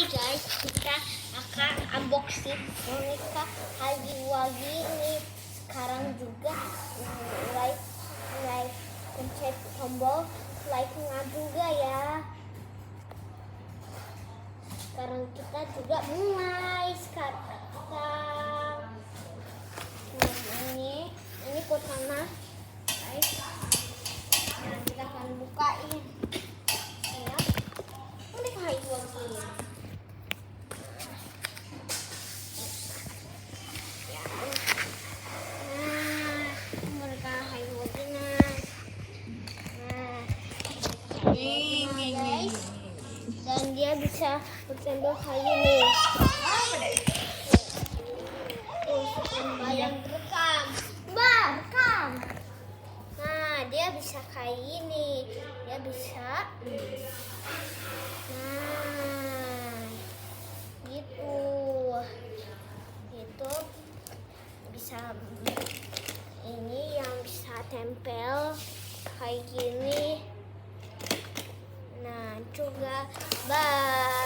Hai guys, kita akan unboxing boneka Huggy-Wuggy ini. Sekarang juga like pencet tombol like-nya juga ya. Sekarang kita juga mulai sekarang. Ini pertama guys. Nah, kita akan bukain. Ya. Boneka Huggy-Wuggy. Dan dia bisa bertembak kayu nih. Yang rekam. Rekam. Nah, dia bisa kayak gini. Dia bisa. Nah, gitu. Itu bisa. Ini yang bisa tempel kayak gini. Nah, juga bye.